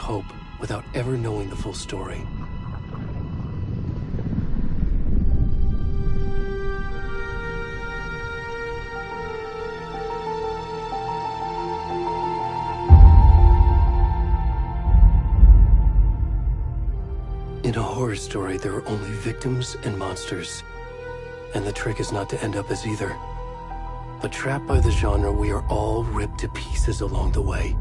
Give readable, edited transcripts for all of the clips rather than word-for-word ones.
hope without ever knowing the full story. In a horror story, there are only victims and monsters. And the trick is not to end up as either. But trapped by the genre, we are all ripped to pieces along the way.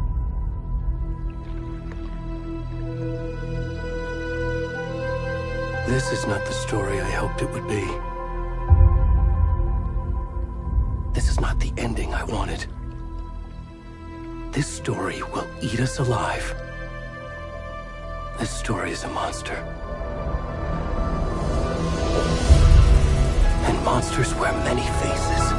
This is not the story I hoped it would be. This is not the ending I wanted. This story will eat us alive. This story is a monster. And monsters wear many faces.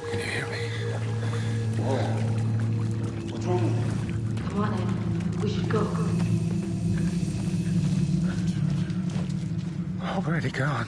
Can you hear me? What's wrong with you? Come on, Ed. We should go. Already gone.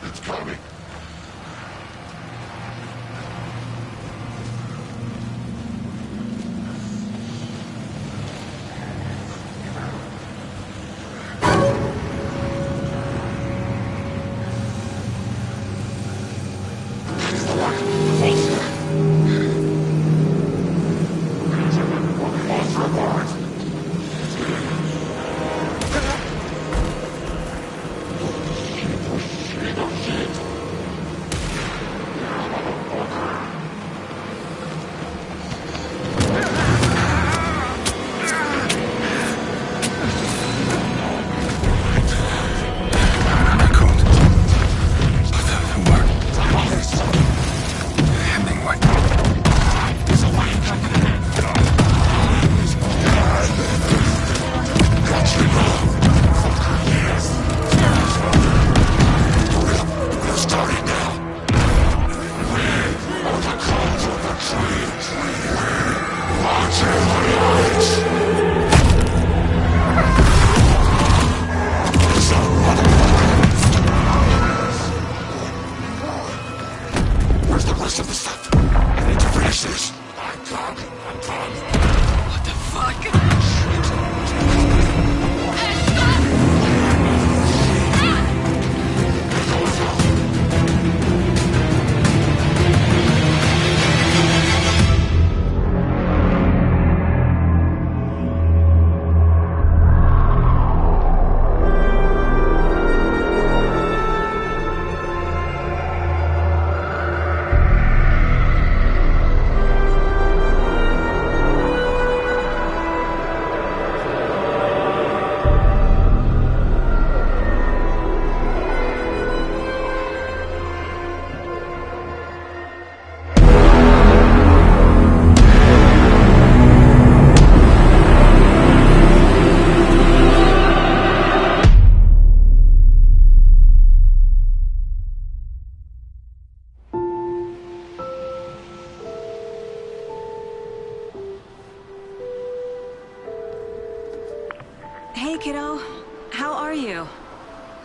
It's coming. Where's the rest of the stuff? I need to finish this. I'm done. What the fuck? Hey, kiddo. How are you?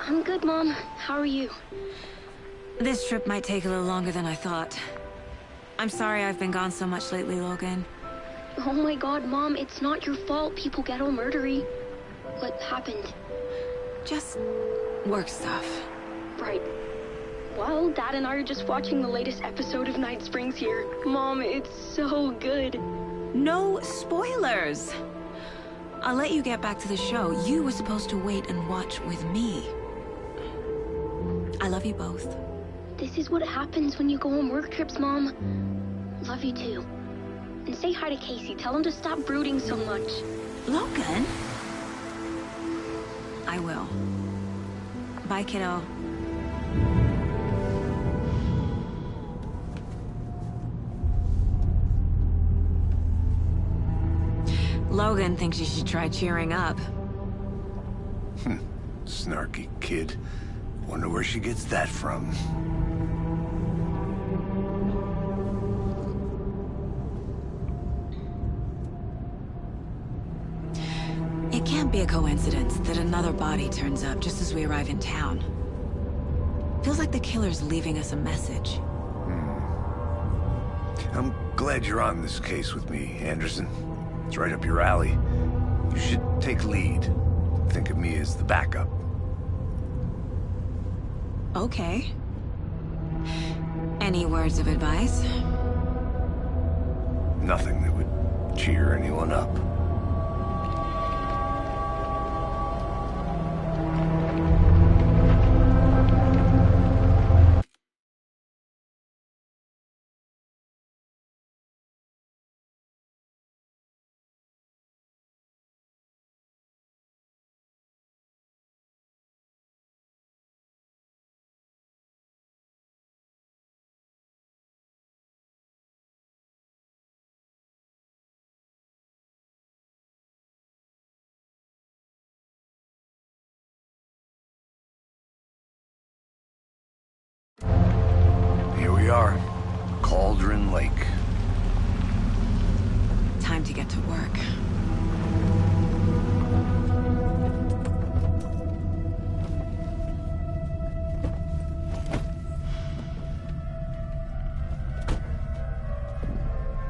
I'm good, Mom. How are you? This trip might take a little longer than I thought. I'm sorry I've been gone so much lately, Logan. Oh my god, Mom, it's not your fault people get all murdery. What happened? Just work stuff. Right. Well, Dad and I are just watching the latest episode of Night Springs here. Mom, it's so good. No spoilers! I'll let you get back to the show. You were supposed to wait and watch with me. I love you both. This is what happens when you go on work trips, Mom. Love you too. And say hi to Casey. Tell him to stop brooding so much. Logan? I will. Bye, kiddo. Logan thinks you should try cheering up. Snarky kid. Wonder where she gets that from. It can't be a coincidence that another body turns up just as we arrive in town. Feels like the killer's leaving us a message. I'm glad you're on this case with me, Anderson. It's right up your alley. You should take lead. Think of me as the backup. Okay. Any words of advice? Nothing that would cheer anyone up. we are. Cauldron Lake. Time to get to work.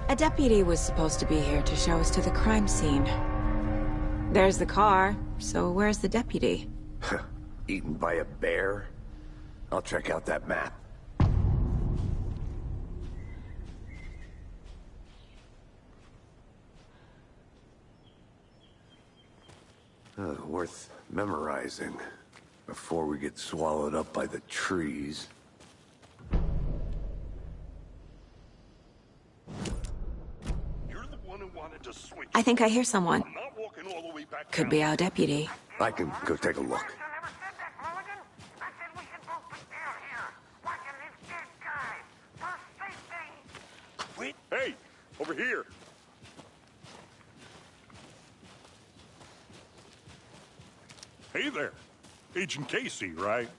A deputy was supposed to be here to show us to the crime scene. There's the car, so where's the deputy? Eaten by a bear? I'll check out that map. Worth memorizing before we get swallowed up by the trees. You're the one who wanted to switch. I think I hear someone. I'm not walking all the way back Could down. be our deputy. I can go take a look. I never said that, Mulligan. I said we should both be down here, watching this dead guy. For safety. Wait. Hey, over here. Hey there. Agent Casey, right?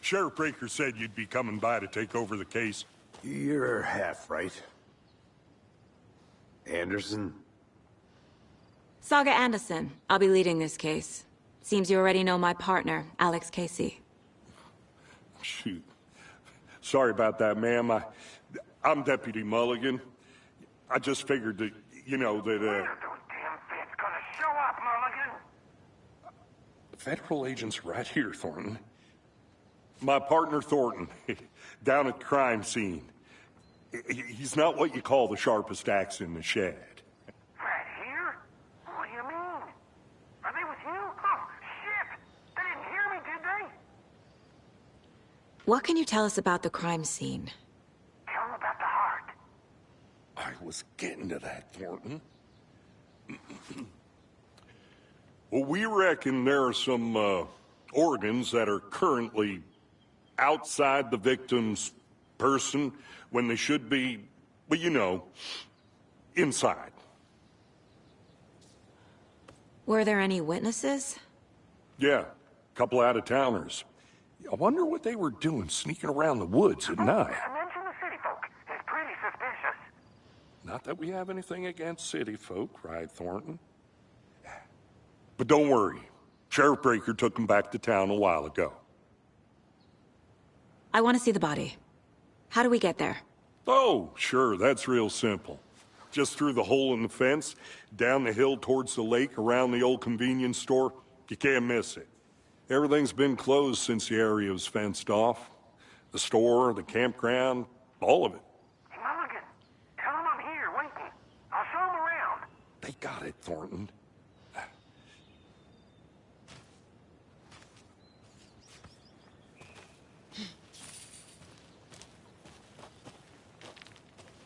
Sheriff Breaker said you'd be coming by to take over the case. You're half right. Anderson? Saga Anderson. I'll be leading this case. Seems you already know my partner, Alex Casey. Shoot. Sorry about that, ma'am. I'm Deputy Mulligan. I just figured that, you know, that, When are those damn feds gonna show up, Mulligan? federal agent's right here, Thornton. My partner, Thornton, down at the crime scene. He's not what you call the sharpest axe in the shed. Right here? What do you mean? Are they with you? Oh, shit! They didn't hear me, did they? What can you tell us about the crime scene? Tell them about the heart. I was getting to that, Thornton. Well, we reckon there are some organs that are currently outside the victim's person when they should be, well, you know, inside. Were there any witnesses? Yeah, a couple out-of-towners. I wonder what they were doing sneaking around the woods at night. Mention the city folk. It's pretty suspicious. Not that we have anything against city folk, cried Thornton. But don't worry. Sheriff Breaker took him back to town a while ago. I want to see the body. How do we get there? Oh, sure, that's real simple. Just through the hole in the fence, down the hill towards the lake, around the old convenience store. You can't miss it. Everything's been closed since the area was fenced off. The store, the campground, all of it. Hey, Mulligan, tell them I'm here, waiting. I'll show them around. They got it, Thornton.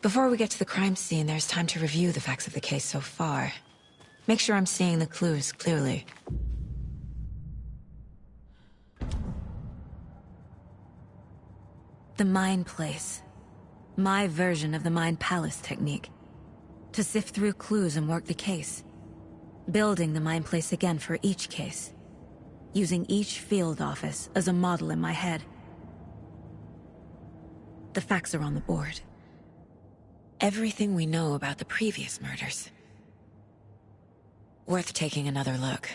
Before we get to the crime scene, there's time to review the facts of the case so far. Make sure I'm seeing the clues clearly. The Mind Place. My version of the Mind Palace technique. To sift through clues and work the case. Building the Mind Place again for each case. Using each field office as a model in my head. The facts are on the board. Everything we know about the previous murders. Worth taking another look.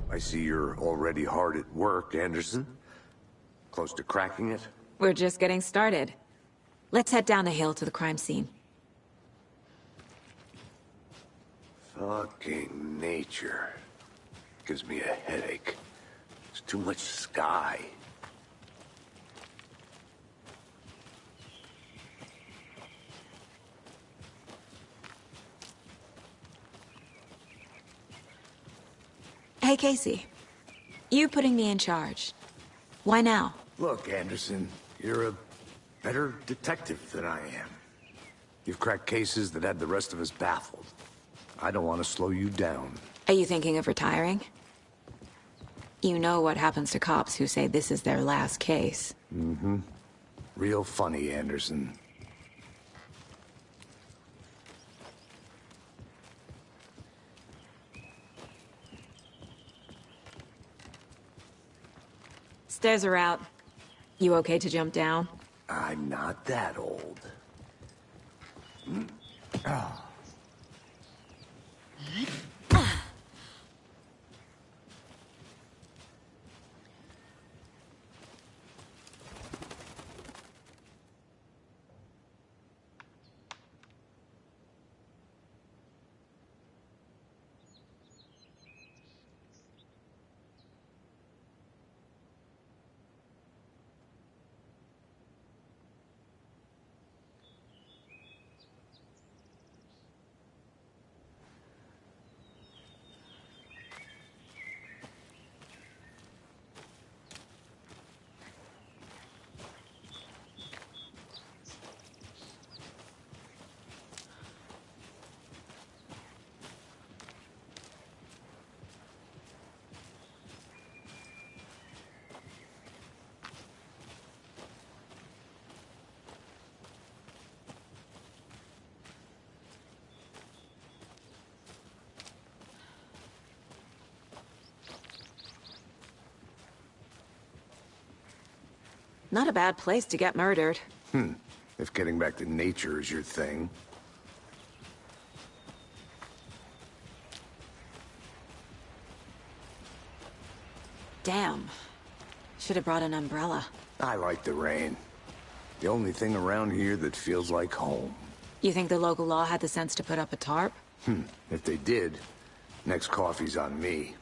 I see you're already hard at work, Anderson. Close to cracking it? We're just getting started. Let's head down the hill to the crime scene. Fucking nature. Gives me a headache. There's too much sky. Hey, Casey. You putting me in charge. Why now? Look, Anderson, you're a better detective than I am. You've cracked cases that had the rest of us baffled. I don't want to slow you down. Are you thinking of retiring? You know what happens to cops who say this is their last case. Mm-hmm. Real funny, Anderson. Stairs are out. You okay to jump down? I'm not that old. Oh. Not a bad place to get murdered. If getting back to nature is your thing. Damn. Should have brought an umbrella. I like the rain. The only thing around here that feels like home. You think the local law had the sense to put up a tarp? If they did, next coffee's on me.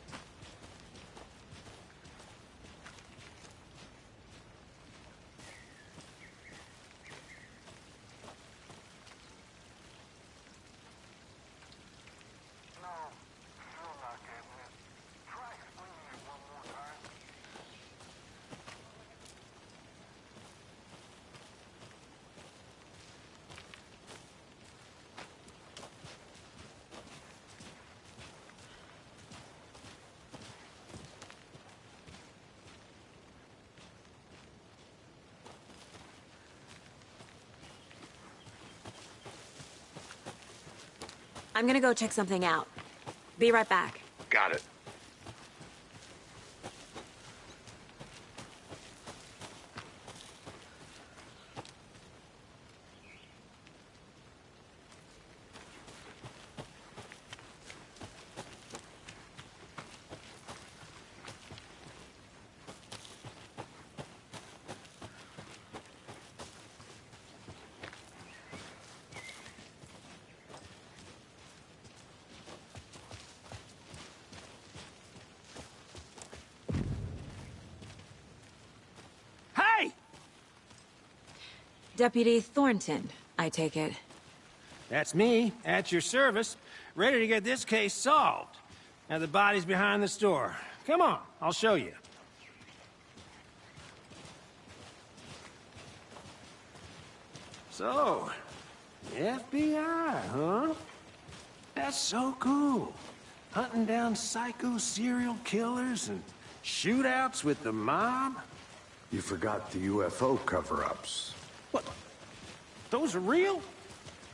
I'm gonna go check something out. Be right back. Got it. Deputy Thornton, I take it. That's me, at your service, ready to get this case solved. Now the body's behind the store. Come on, I'll show you. So, FBI, huh? That's so cool. Hunting down psycho serial killers and shootouts with the mob. You forgot the UFO cover-ups. What? Those are real?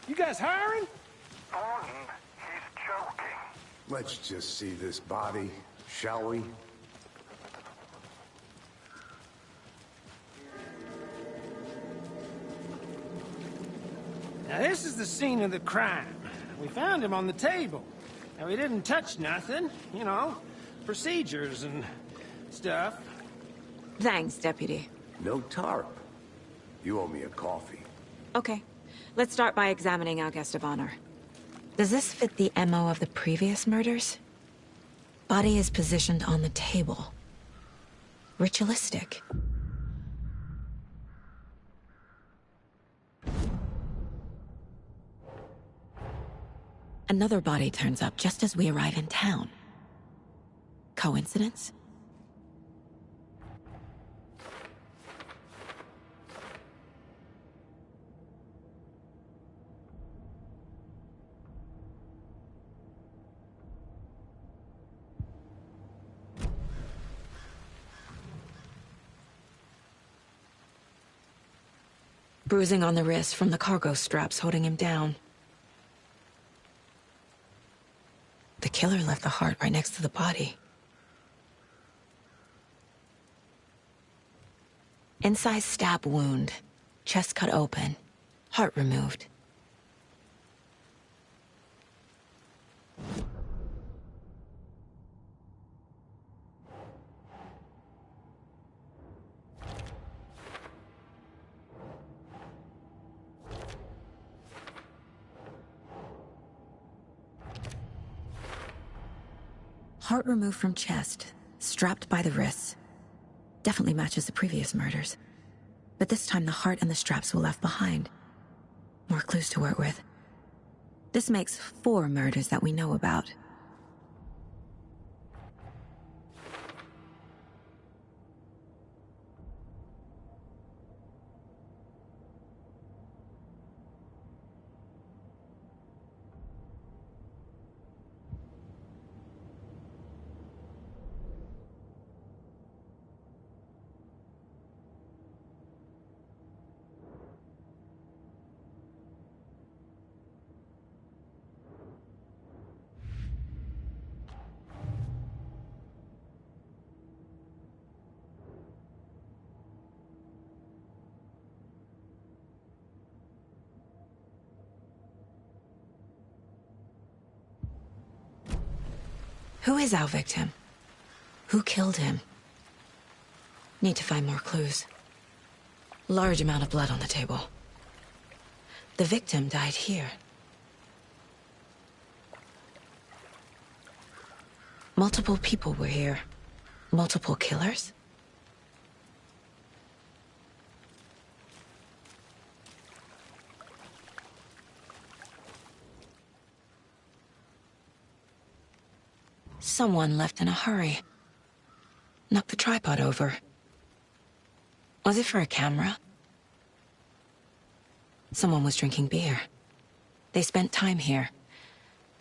You guys hiring? Thornton, he's joking. Let's just see this body, shall we? Now this is the scene of the crime. We found him on the table. Now he didn't touch nothing, you know. procedures and stuff. Thanks, Deputy. No tarp. You owe me a coffee. Okay. Let's start by examining our guest of honor. Does this fit the MO of the previous murders? Body is positioned on the table. Ritualistic. Another body turns up just as we arrive in town. Coincidence? Bruising on the wrist from the cargo straps holding him down. The killer left the heart right next to the body. Inside stab wound, chest cut open, heart removed. Heart removed from chest, strapped by the wrists. Definitely matches the previous murders. But this time the heart and the straps were left behind. More clues to work with. This makes 4 murders that we know about. Who is our victim? Who killed him? Need to find more clues. Large amount of blood on the table. The victim died here. Multiple people were here. Multiple killers? Someone left in a hurry. Knocked the tripod over. Was it for a camera? Someone was drinking beer. They spent time here,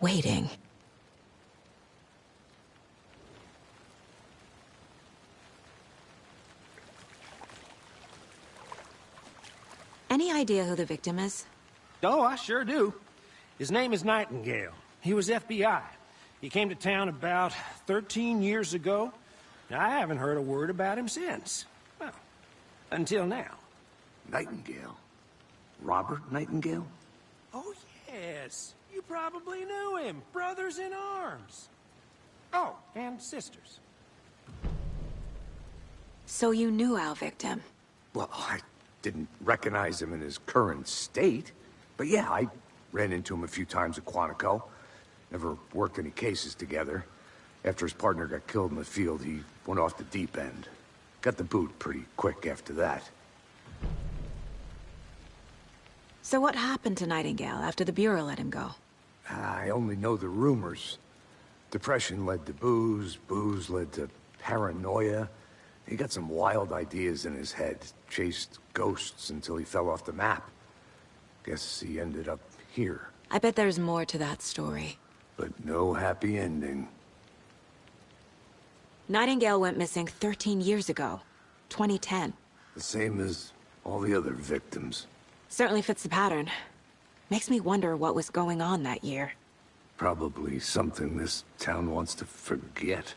waiting. Any idea who the victim is? Oh, I sure do. His name is Nightingale. He was FBI. He came to town about 13 years ago. I haven't heard a word about him since. Well, until now. Nightingale? Robert Nightingale? Oh, yes. You probably knew him. Brothers in arms. Oh, and sisters. So you knew our victim? Well, I didn't recognize him in his current state. But yeah, I ran into him a few times at Quantico. Never worked any cases together. After his partner got killed in the field, he went off the deep end. Got the boot pretty quick after that. So what happened to Nightingale after the Bureau let him go? I only know the rumors. Depression led to booze, booze led to paranoia. He got some wild ideas in his head, chased ghosts until he fell off the map. Guess he ended up here. I bet there's more to that story. But no happy ending. Nightingale went missing 13 years ago. 2010. The same as all the other victims. Certainly fits the pattern. Makes me wonder what was going on that year. Probably something this town wants to forget.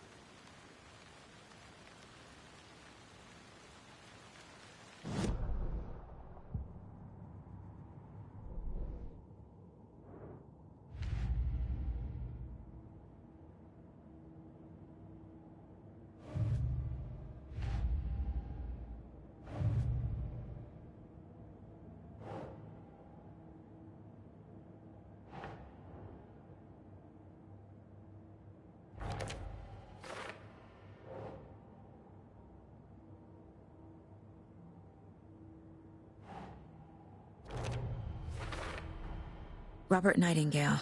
Robert Nightingale,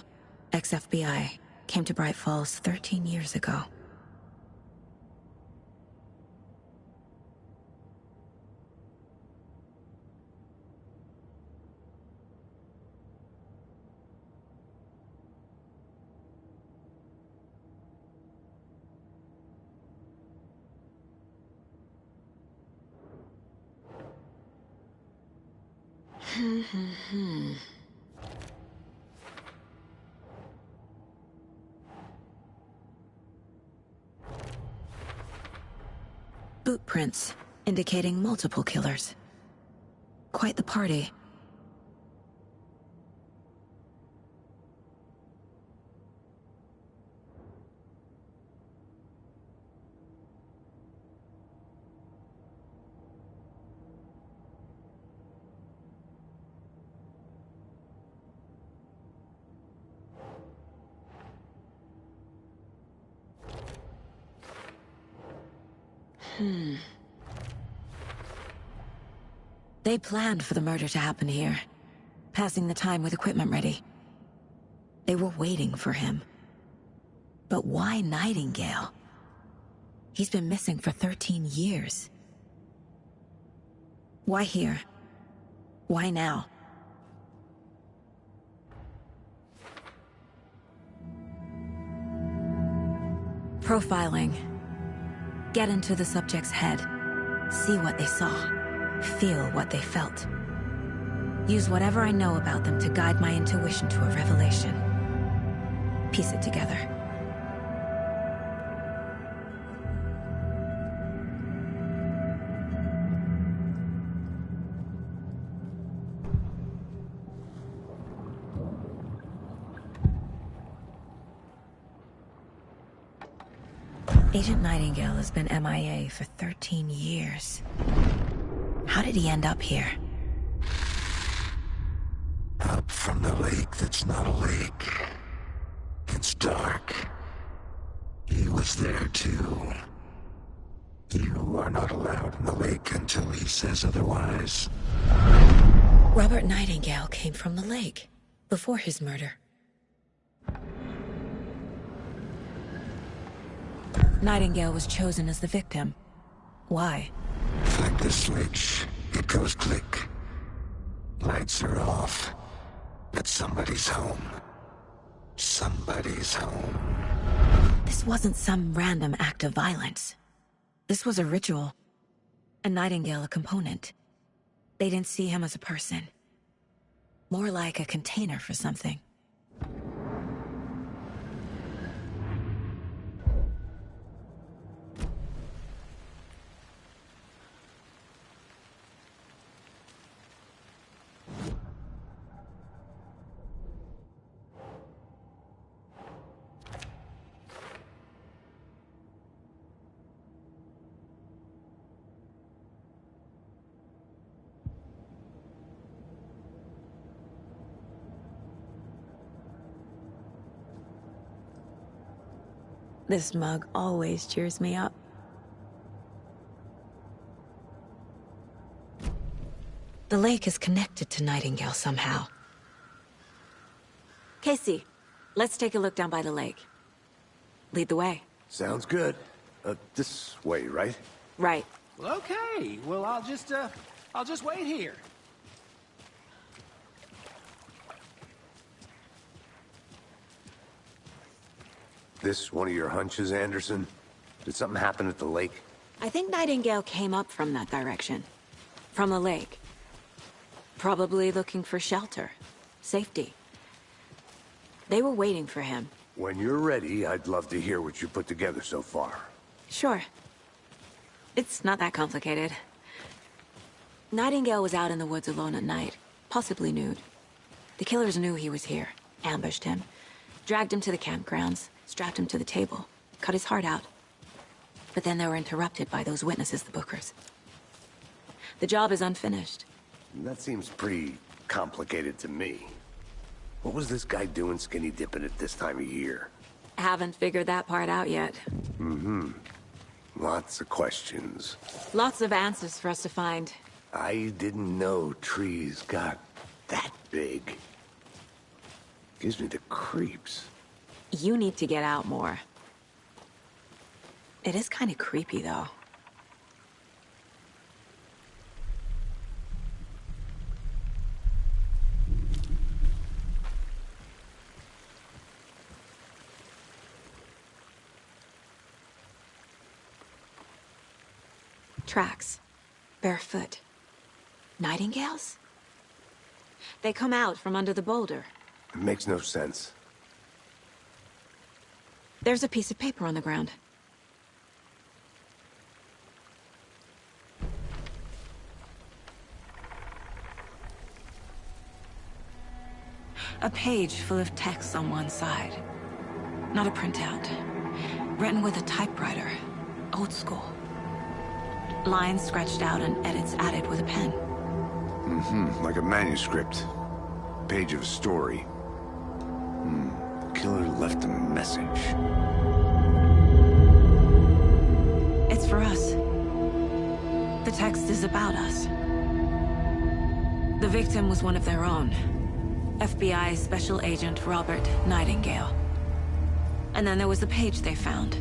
ex-FBI, came to Bright Falls 13 years ago. Boot prints, indicating multiple killers. Quite the party. They planned for the murder to happen here, passing the time with equipment ready. They were waiting for him. But why Nightingale? He's been missing for 13 years. Why here? Why now? Profiling. Get into the subject's head. See what they saw. Feel what they felt. Use whatever I know about them to guide my intuition to a revelation. Piece it together. Agent Nightingale has been MIA for 13 years. How did he end up here? Up from the lake that's not a lake. It's dark. He was there too. You are not allowed in the lake until he says otherwise. Robert Nightingale came from the lake, before his murder. Nightingale was chosen as the victim. Why? Flick the switch, it goes click. Lights are off, but somebody's home. Somebody's home. This wasn't some random act of violence. This was a ritual. And Nightingale a component. They didn't see him as a person. More like a container for something. This mug always cheers me up. The lake is connected to Nightingale somehow. Casey, let's take a look down by the lake. Lead the way. Sounds good. This way, right? Right. Well, okay. Well, I'll just wait here. This one of your hunches, Anderson? Did something happen at the lake? I think Nightingale came up from that direction. From the lake. Probably looking for shelter. Safety. They were waiting for him. When you're ready, I'd love to hear what you put together so far. Sure. It's not that complicated. Nightingale was out in the woods alone at night, possibly nude. The killers knew he was here, ambushed him, dragged him to the campgrounds, strapped him to the table, cut his heart out. But then they were interrupted by those witnesses, the Bookers. The job is unfinished. That seems pretty complicated to me. What was this guy doing skinny dipping at this time of year? Haven't figured that part out yet. Lots of questions. Lots of answers for us to find. I didn't know trees got that big. Gives me the creeps. You need to get out more. It is kind of creepy, though. Tracks. Barefoot. Nightingales? They come out from under the boulder. It makes no sense. There's a piece of paper on the ground. A page full of text on one side. Not a printout. Written with a typewriter. Old school. Lines scratched out and edits added with a pen. Mm-hmm, like a manuscript. Page of a story. The killer left a message. It's for us. The text is about us. The victim was one of their own. FBI Special Agent Robert Nightingale. And then there was the page they found.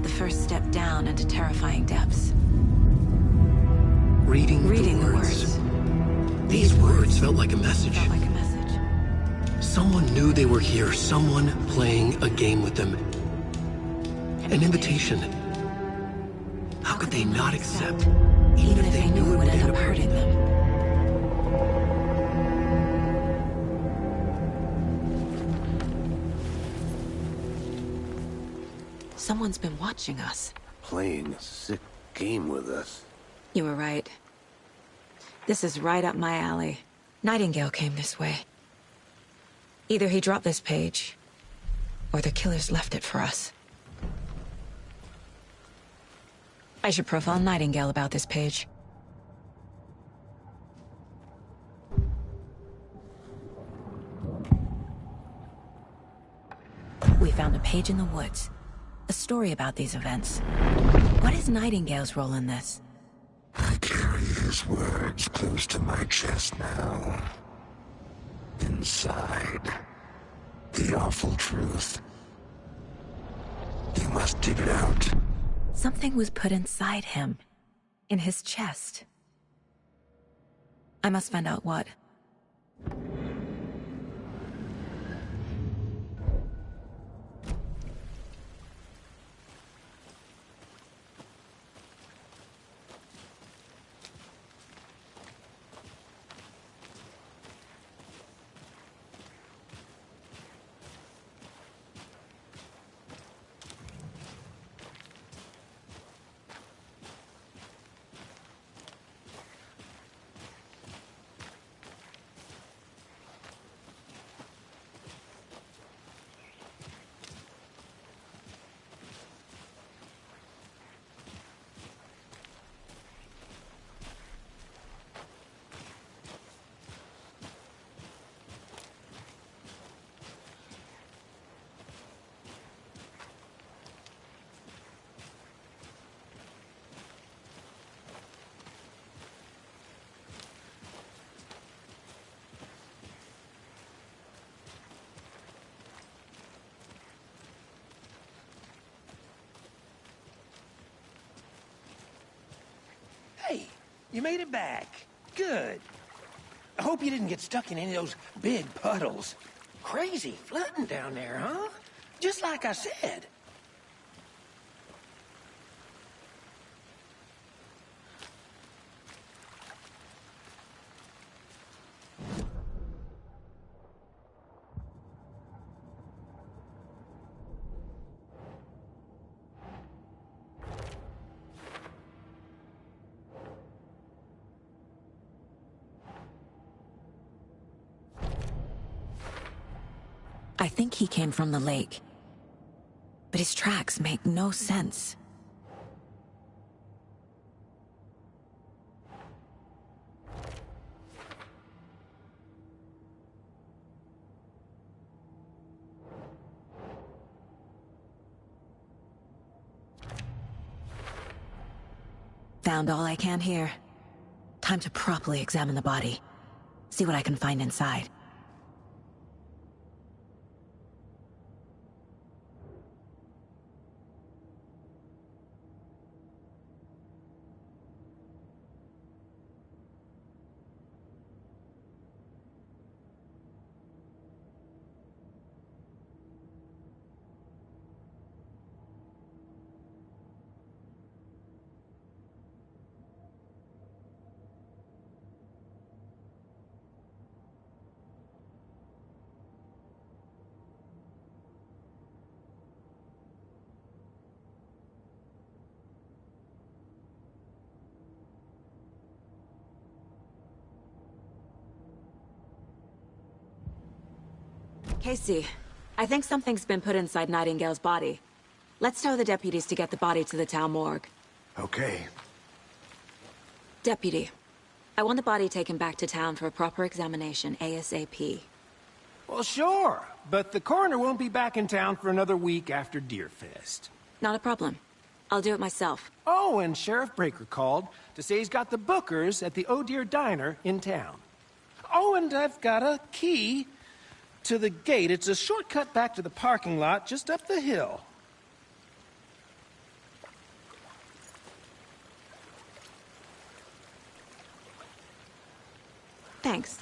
The first step down into terrifying depths. Reading the words. These words felt like a message. Felt like a message. Someone knew they were here. Someone playing a game with them. An invitation. How could they not accept, even if they knew it would end up hurting them? Someone's been watching us. Playing a sick game with us. You were right. This is right up my alley. Nightingale came this way. Either he dropped this page, or the killers left it for us. I should profile Nightingale about this page. We found a page in the woods. A story about these events. What is Nightingale's role in this? I carry his words close to my chest now. Inside, the awful truth. You must dig it out. Something was put inside him. In his chest. I must find out what. Hey, you made it back. Good. I hope you didn't get stuck in any of those big puddles. Crazy flooding down there, huh? Just like I said. I think he came from the lake. But his tracks make no sense. Found all I can here. Time to properly examine the body. See what I can find inside. Casey, I think something's been put inside Nightingale's body. Let's tell the deputies to get the body to the town morgue. Okay. Deputy, I want the body taken back to town for a proper examination, ASAP. Well, sure, but the coroner won't be back in town for another week after Deerfest. Not a problem. I'll do it myself. Oh, and Sheriff Breaker called to say he's got the Bookers at the Oh Deer Diner in town. Oh, and I've got a key to the gate. It's a shortcut back to the parking lot just up the hill. Thanks.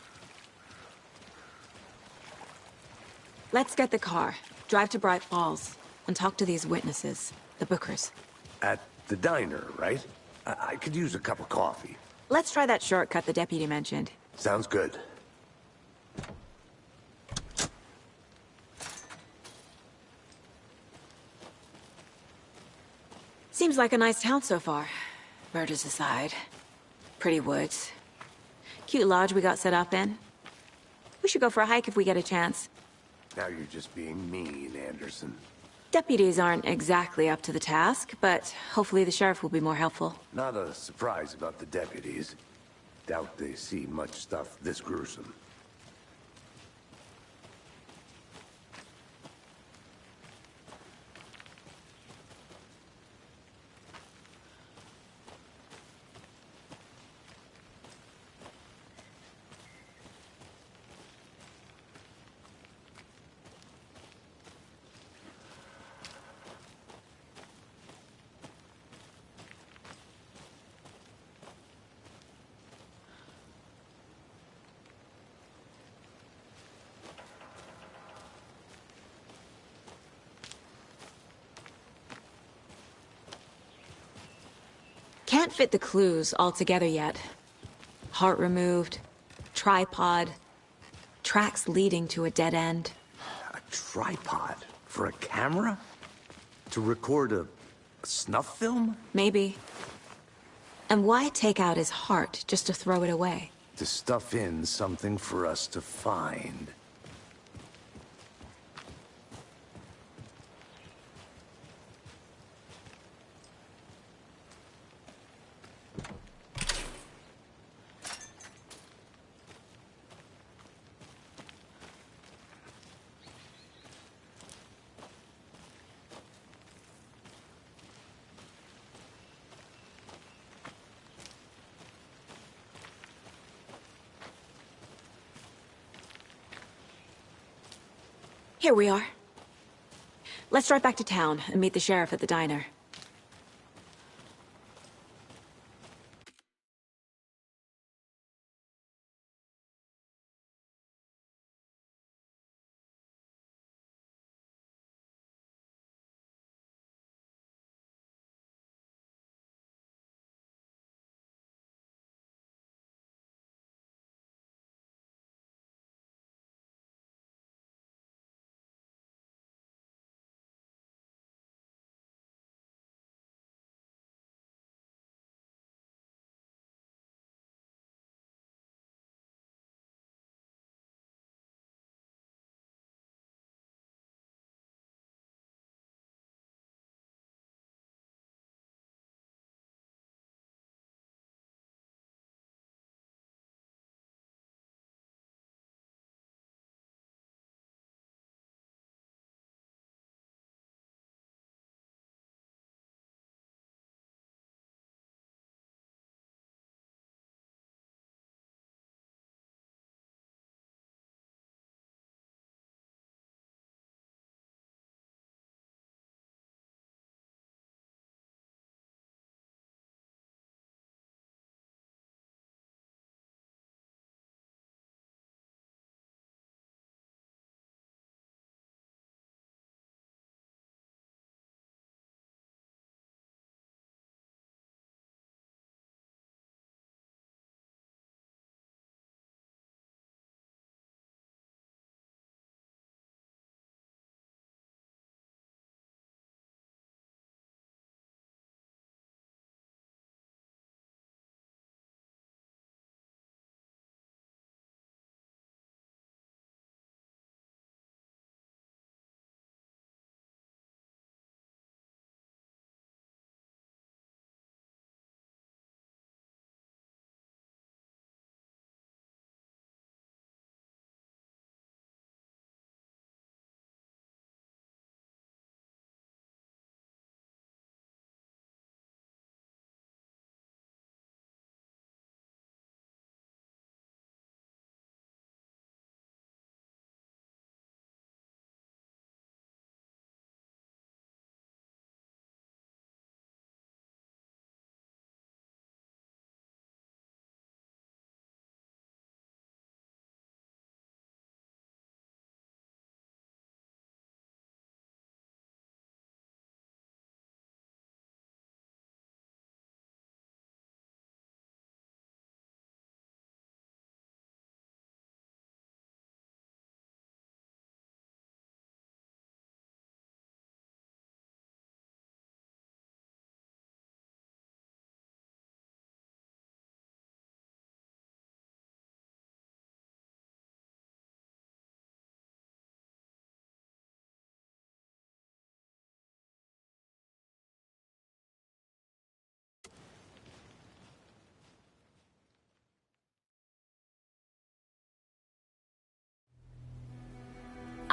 Let's get the car, drive to Bright Falls, and talk to these witnesses, the Bookers. At the diner, right? I could use a cup of coffee. Let's try that shortcut the deputy mentioned. Sounds good. Seems like a nice town so far. Murders aside. Pretty woods. Cute lodge we got set up in. We should go for a hike if we get a chance. Now you're just being mean, Anderson. Deputies aren't exactly up to the task, but hopefully the sheriff will be more helpful. Not a surprise about the deputies. Doubt they see much stuff this gruesome. Can't fit the clues all together yet. Heart removed, tripod, tracks leading to a dead end. A tripod? For a camera? To record a snuff film? Maybe. And why take out his heart just to throw it away? To stuff in something for us to find. Here we are. Let's drive back to town and meet the sheriff at the diner.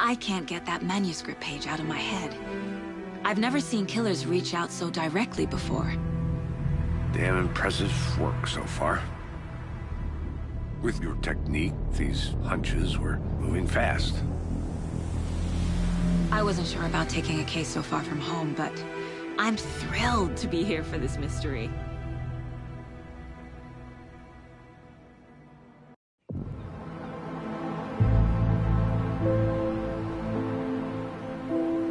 I can't get that manuscript page out of my head. I've never seen killers reach out so directly before. Damn impressive work so far. With your technique, these hunches were moving fast. I wasn't sure about taking a case so far from home, but I'm thrilled to be here for this mystery.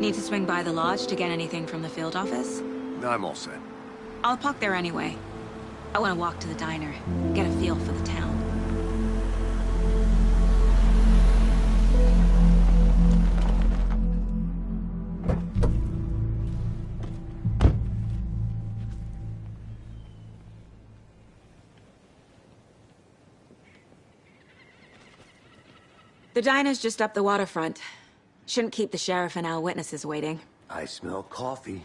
Need to swing by the lodge to get anything from the field office? I'm all set. I'll park there anyway. I want to walk to the diner, get a feel for the town. The diner's just up the waterfront. Shouldn't keep the sheriff and our witnesses waiting. I smell coffee.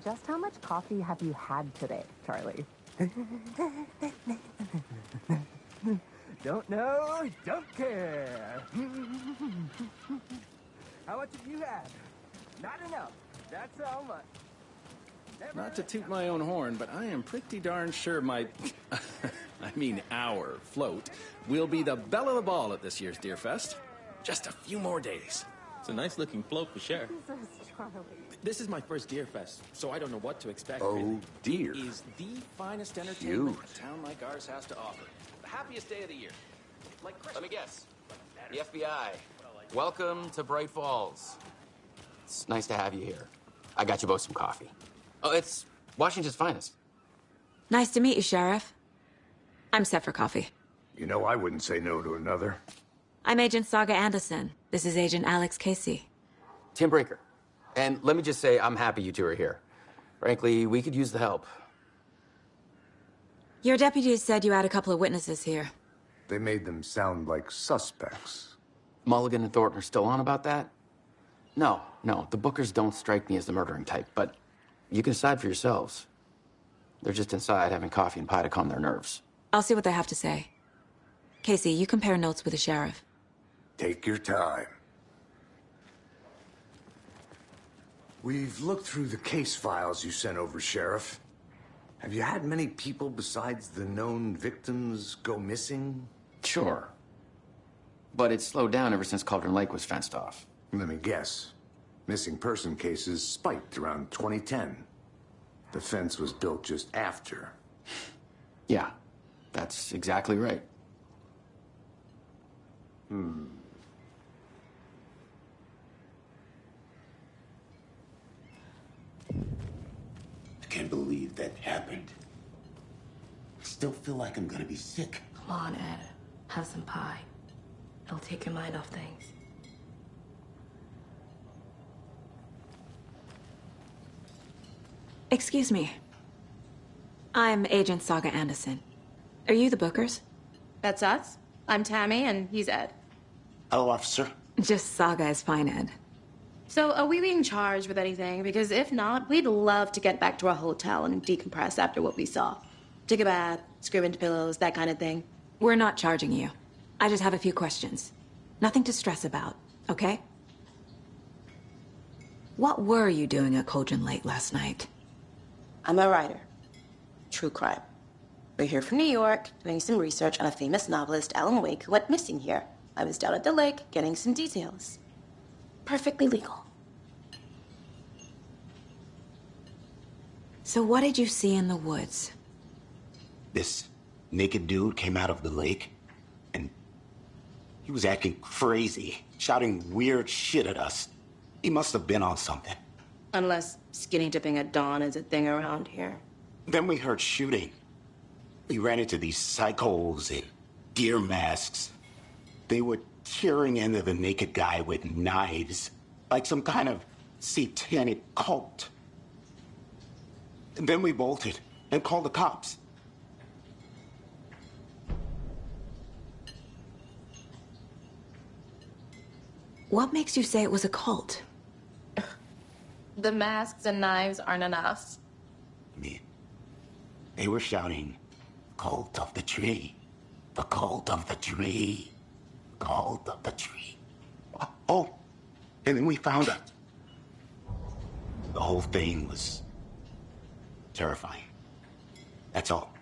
Just how much coffee have you had today, Charlie? Don't know, don't care. How much have you had? Not enough. That's how much. Not to toot my own horn, but I am pretty darn sure my... our float will be the belle of the ball at this year's Deer Fest. Just a few more days. It's a nice-looking float for sure. Charlie. This is my first Deer Fest, so I don't know what to expect. Oh, really. dear. It is the finest entertainment Cute. a town like ours has to offer. The happiest day of the year. Like Christmas. Let me guess. The FBI. Welcome to Bright Falls. It's nice to have you here. I got you both some coffee. Oh, it's Washington's finest. Nice to meet you, Sheriff. I'm set for coffee. You know, I wouldn't say no to another. I'm Agent Saga Anderson. This is Agent Alex Casey. Tim Brinker. And let me just say, I'm happy you two are here. Frankly, we could use the help. Your deputies said you had a couple of witnesses here. They made them sound like suspects. Mulligan and Thornton are still on about that? No, the Bookers don't strike me as the murdering type, but you can decide for yourselves. They're just inside having coffee and pie to calm their nerves. I'll see what they have to say. Casey, you compare notes with the sheriff. Take your time. We've looked through the case files you sent over, Sheriff. Have you had many people besides the known victims go missing? Sure. But it's slowed down ever since Cauldron Lake was fenced off. Let me guess. Missing person cases spiked around 2010. The fence was built just after. Yeah, that's exactly right. I can't believe that happened. I still feel like I'm gonna be sick. Come on, Ed. Have some pie. It'll take your mind off things. Excuse me. I'm Agent Saga Anderson. Are you the Bookers? That's us. I'm Tammy, and he's Ed. Hello, officer. Just Saga is fine, Ed. So, are we being charged with anything? Because if not, we'd love to get back to our hotel and decompress after what we saw. Take a bath, scream into pillows, that kind of thing. We're not charging you. I just have a few questions. Nothing to stress about, okay? What were you doing at Cauldron Lake last night? I'm a writer. True crime. We're here from New York, doing some research on a famous novelist, Alan Wake, who went missing here. I was down at the lake, getting some details. Perfectly legal. So what did you see in the woods? This naked dude came out of the lake, and he was acting crazy, shouting weird shit at us. He must have been on something. Unless skinny dipping at dawn is a thing around here. Then we heard shooting. We ran into these psychos in deer masks. They were tearing into the naked guy with knives, like some kind of satanic cult. And then we bolted and called the cops. What makes you say it was a cult? The masks and knives aren't enough. I mean, They were shouting, "Cult of the tree. The cult of the tree. Cult of the tree." Oh, and then we found out. The whole thing was terrifying. That's all.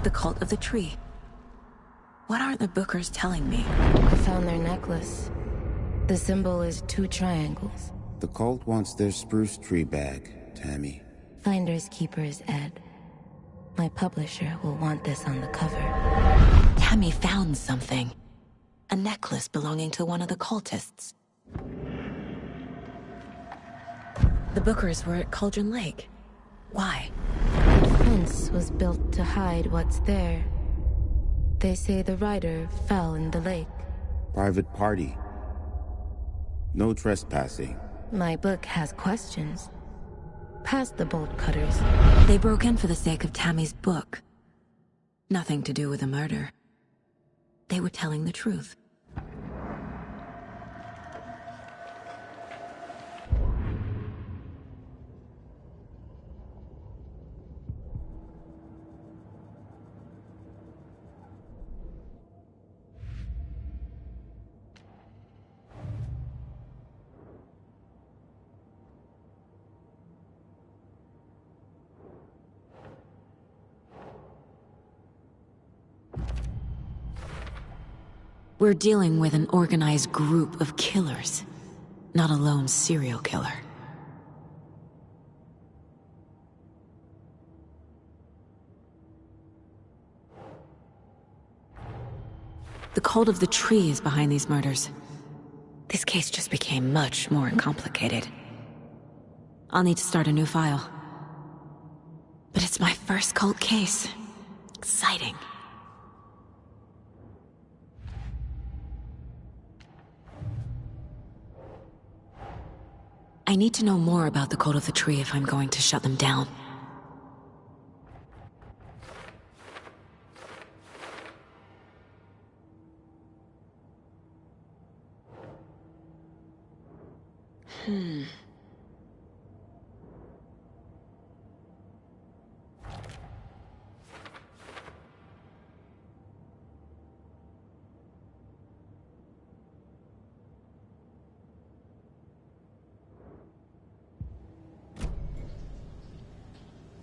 The cult of the tree. What aren't the Bookers telling me? I found their necklace. The symbol is 2 triangles. The cult wants their spruce tree bag, Tammy. Finders keepers, Ed. My publisher will want this on the cover. Tammy found something. A necklace belonging to one of the cultists. The Bookers were at Cauldron Lake. Why? The fence was built to hide what's there. They say the rider fell in the lake. Private party. No trespassing. My book has questions. Past the bolt cutters. They broke in for the sake of Tammy's book. Nothing to do with a murder. They were telling the truth. We're dealing with an organized group of killers, not a lone serial killer. The cult of the tree is behind these murders. This case just became much more complicated. I'll need to start a new file. But it's my first cult case. Exciting. I need to know more about the cult of the tree if I'm going to shut them down.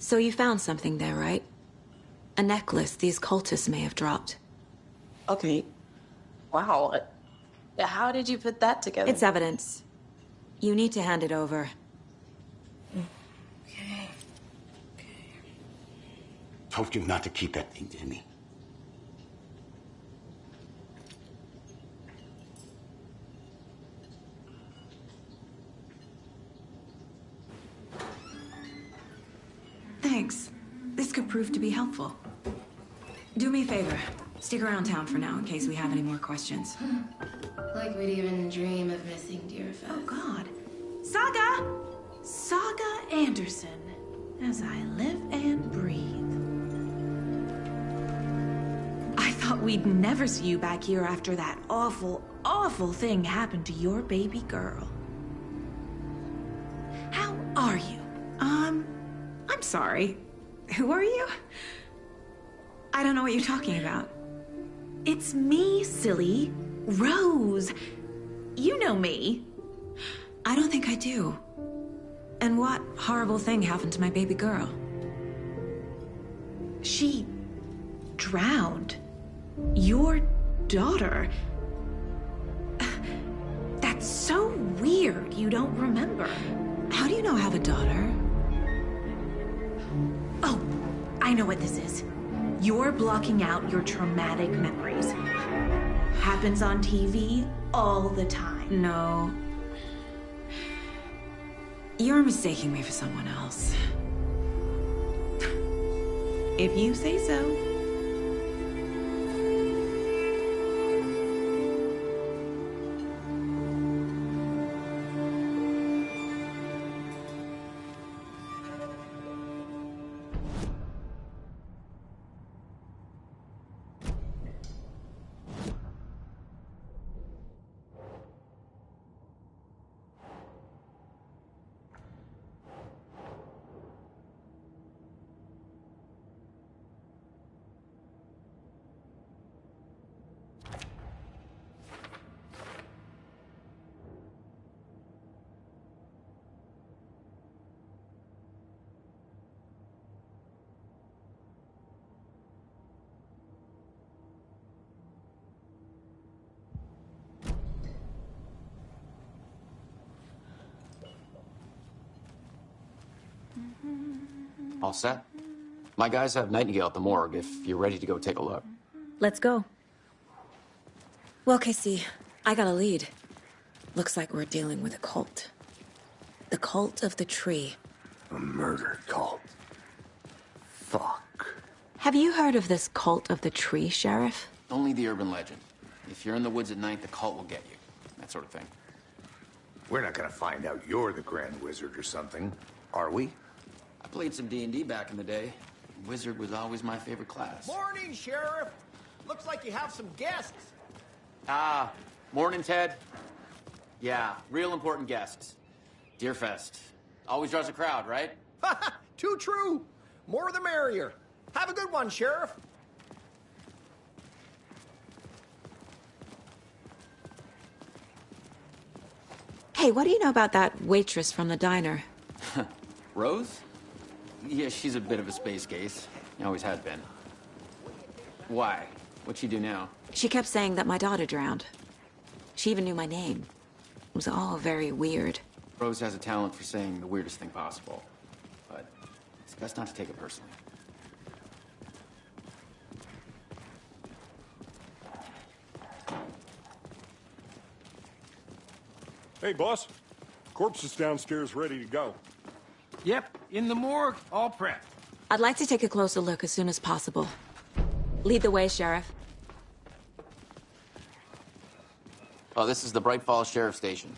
So you found something there, right? A necklace these cultists may have dropped. Okay. Wow. How did you put that together? It's evidence. You need to hand it over. Okay. Told you not to keep that thing, Jimmy. Thanks. This could prove to be helpful. Do me a favor. Stick around town for now in case we have any more questions. Like we'd even dream of missing Deerfest. Oh, God. Saga! Saga Anderson. As I live and breathe. I thought we'd never see you back here after that awful, awful thing happened to your baby girl. How are you? I'm sorry. Who are you? I don't know what you're talking about. It's me, silly. Rose. You know me. I don't think I do. And what horrible thing happened to my baby girl? She drowned. Your daughter. That's so weird you don't remember. How do you know I have a daughter? Oh, I know what this is. You're blocking out your traumatic memories. Happens on TV all the time. No. You're mistaking me for someone else. If you say so. All set? My guys have Nightingale at the morgue if you're ready to go take a look. Let's go. Well, Casey, I got a lead. Looks like we're dealing with a cult. The cult of the tree. A murder cult. Fuck. Have you heard of this cult of the tree, Sheriff? Only the urban legend. If you're in the woods at night, the cult will get you. That sort of thing. We're not gonna find out you're the Grand Wizard or something, are we? I played some D&D back in the day. Wizard was always my favorite class. Morning, Sheriff. Looks like you have some guests. Ah, morning, Ted. Yeah, real important guests. Deerfest. Always draws a crowd, right? Too true. More the merrier. Have a good one, Sheriff. Hey, what do you know about that waitress from the diner? Rose? Yeah, she's a bit of a space case. Always had been. Why? What'd she do now? She kept saying that my daughter drowned. She even knew my name. It was all very weird. Rose has a talent for saying the weirdest thing possible. But it's best not to take it personally. Hey, boss. Corpse is downstairs ready to go. Yep, in the morgue, all prepped. I'd like to take a closer look as soon as possible. Lead the way, Sheriff. Oh, this is the Bright Falls Sheriff Station.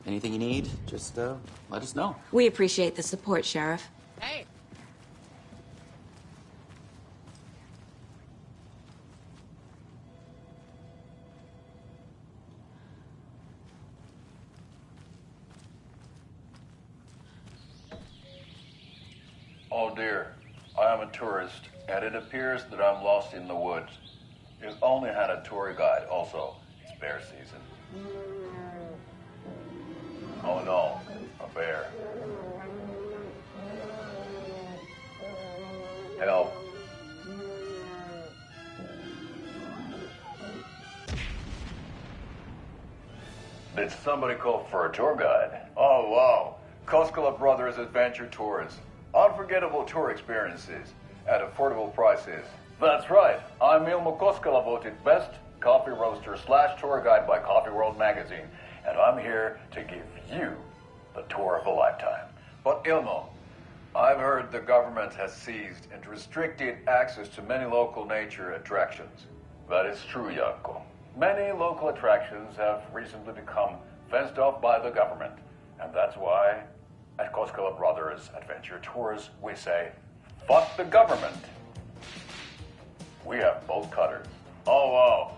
Anything you need, just let us know. We appreciate the support, Sheriff. Hey. Oh dear, I am a tourist, and it appears that I'm lost in the woods. You only had a tour guide, also. It's bear season. Oh no, a bear. Help. Did somebody call for a tour guide? Oh wow, Koskela Brothers Adventure Tours. Unforgettable tour experiences at affordable prices. That's right. I'm Ilmo Koskela, voted best coffee roaster / tour guide by Coffee World magazine, and I'm here to give you the tour of a lifetime. But Ilmo, I've heard the government has seized and restricted access to many local nature attractions. That is true, Janko. Many local attractions have recently become fenced off by the government, and that's why at Koskela Brothers Adventure Tours, we say, fuck the government. We have bolt cutters. Oh, wow.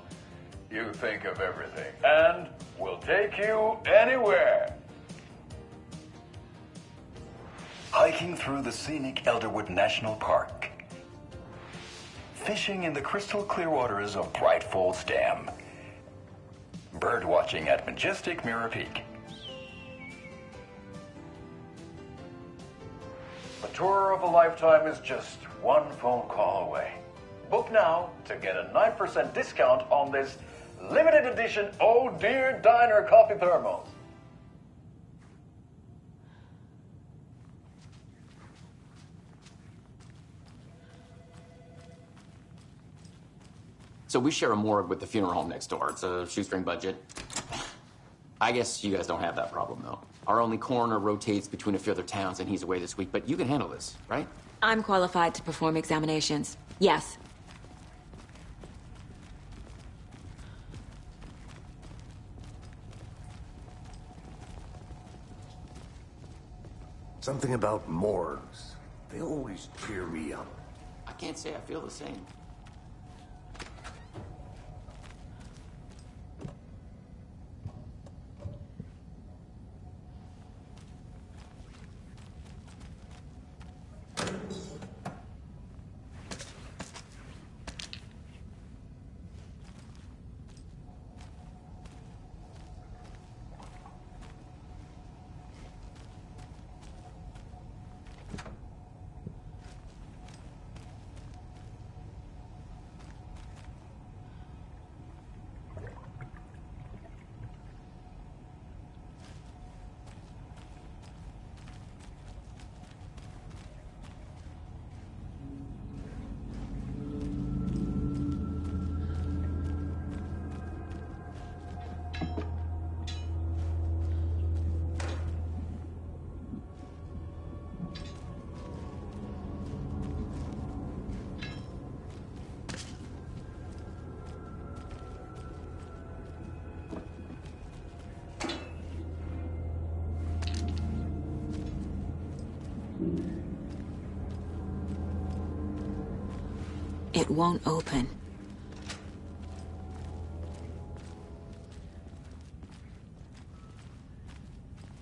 You think of everything. And we'll take you anywhere. Hiking through the scenic Elderwood National Park. Fishing in the crystal clear waters of Bright Falls Dam. Bird watching at majestic Mirror Peak. A tour of a lifetime is just one phone call away. Book now to get a 9% discount on this limited edition Oh Dear Diner coffee thermos. So we share a morgue with the funeral home next door. It's a shoestring budget. I guess you guys don't have that problem, though. Our only coroner rotates between a few other towns, and he's away this week, but you can handle this, right? I'm qualified to perform examinations. Yes. Something about morgues. They always cheer me up. I can't say I feel the same. It won't open.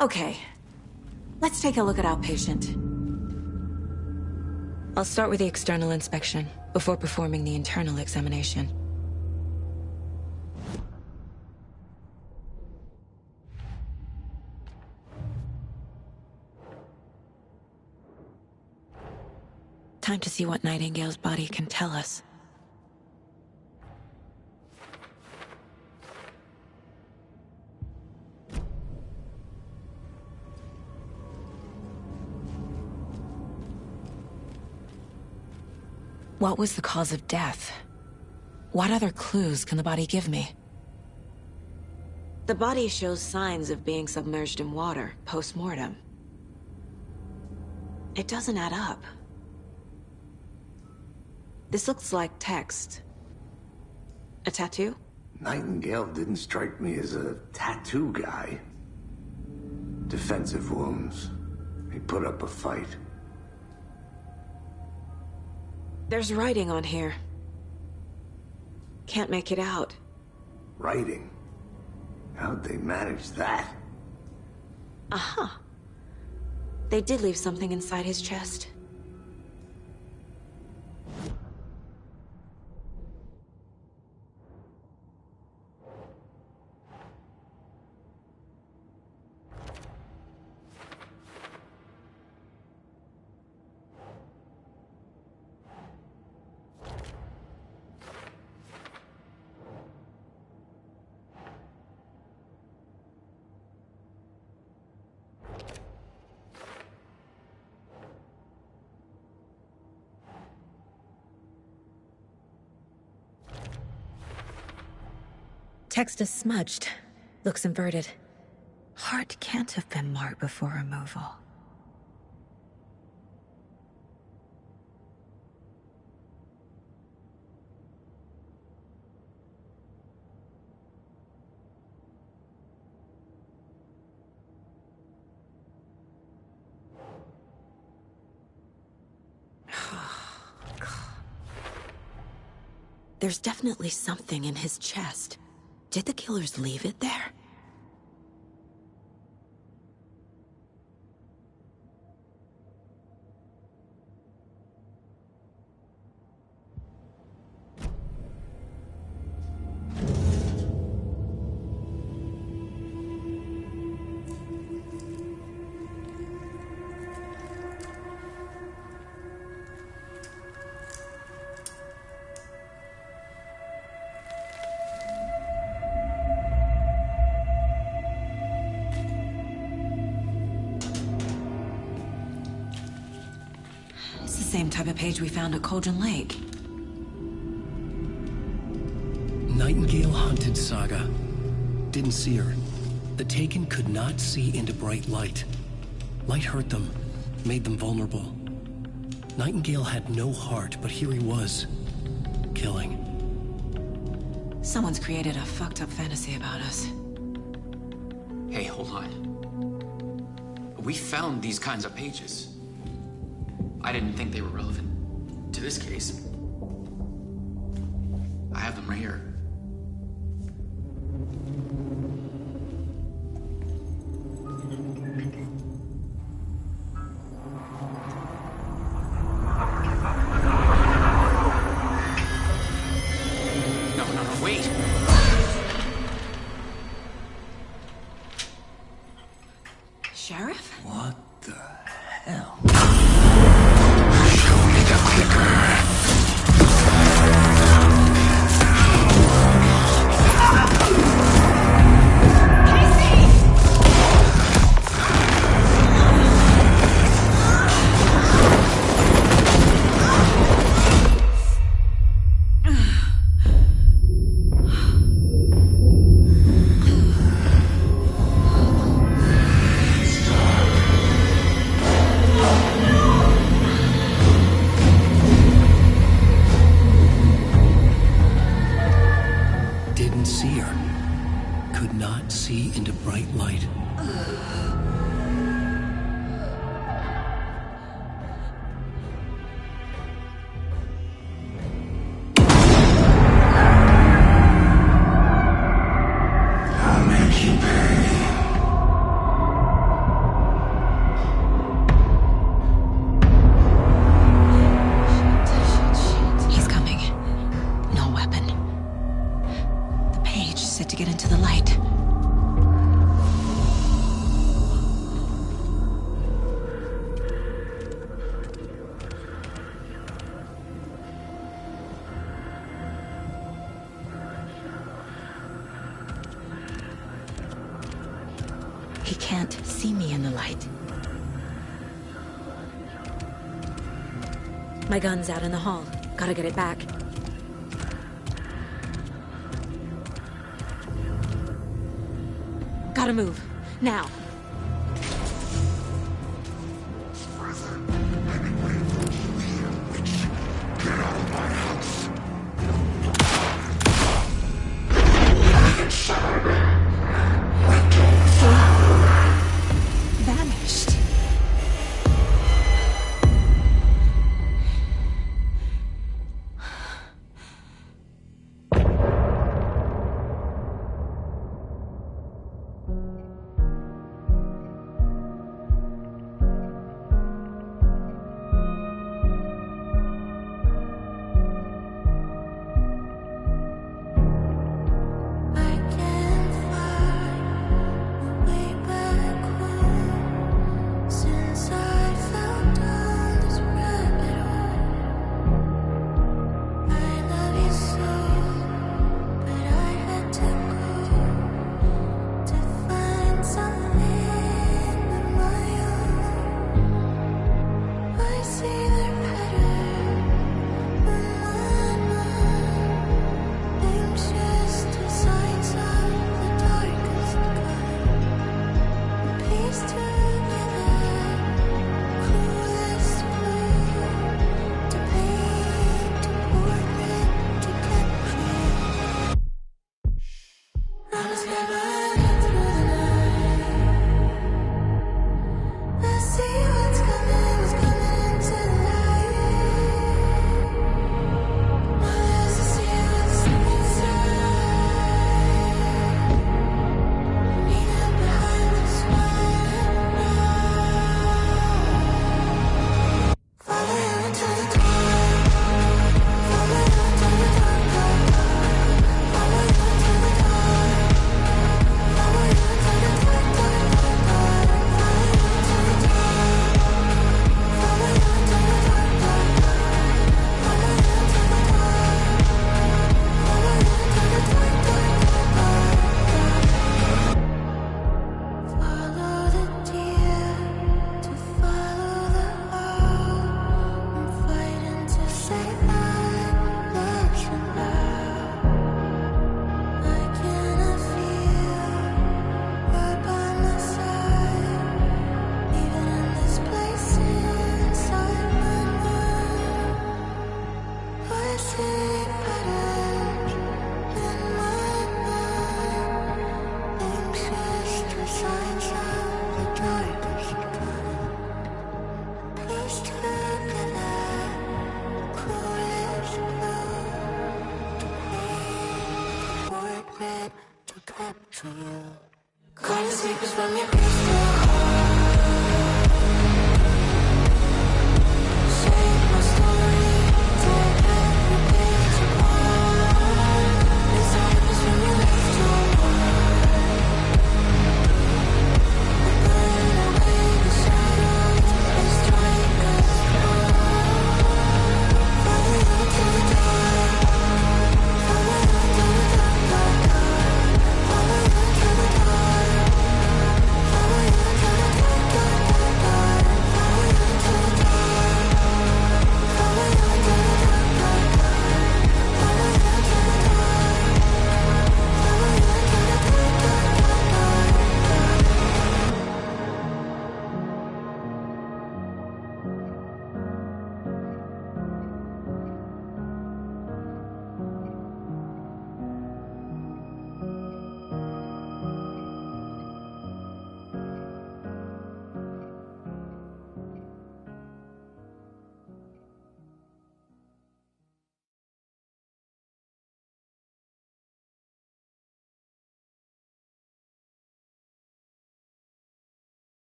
Okay. Let's take a look at our patient. I'll start with the external inspection before performing the internal examination. Time to see what Nightingale's body can tell us. What was the cause of death? What other clues can the body give me? The body shows signs of being submerged in water post-mortem. It doesn't add up. This looks like text. A tattoo? Nightingale didn't strike me as a tattoo guy. Defensive wounds. He put up a fight. There's writing on here. Can't make it out. Writing? How'd they manage that? Aha. They did leave something inside his chest. Text is smudged. Looks inverted. Heart can't have been marked before removal. There's definitely something in his chest. Did the killers leave it there? Same type of page we found at Cauldron Lake. Nightingale hunted Saga. Didn't see her. The Taken could not see into bright light. Light hurt them, made them vulnerable. Nightingale had no heart, but here he was, killing. Someone's created a fucked up fantasy about us. Hey, hold on. We found these kinds of pages. I didn't think they were relevant to this case. I have them right here. No, wait! Sheriff? What the hell? could not see into bright light. I'll make you pay. He's coming. No weapon. The page said to get into the light. He can't see me in the light. My gun's out in the hall. Gotta get it back. Gotta move. Now. Get out of my house. Vanished.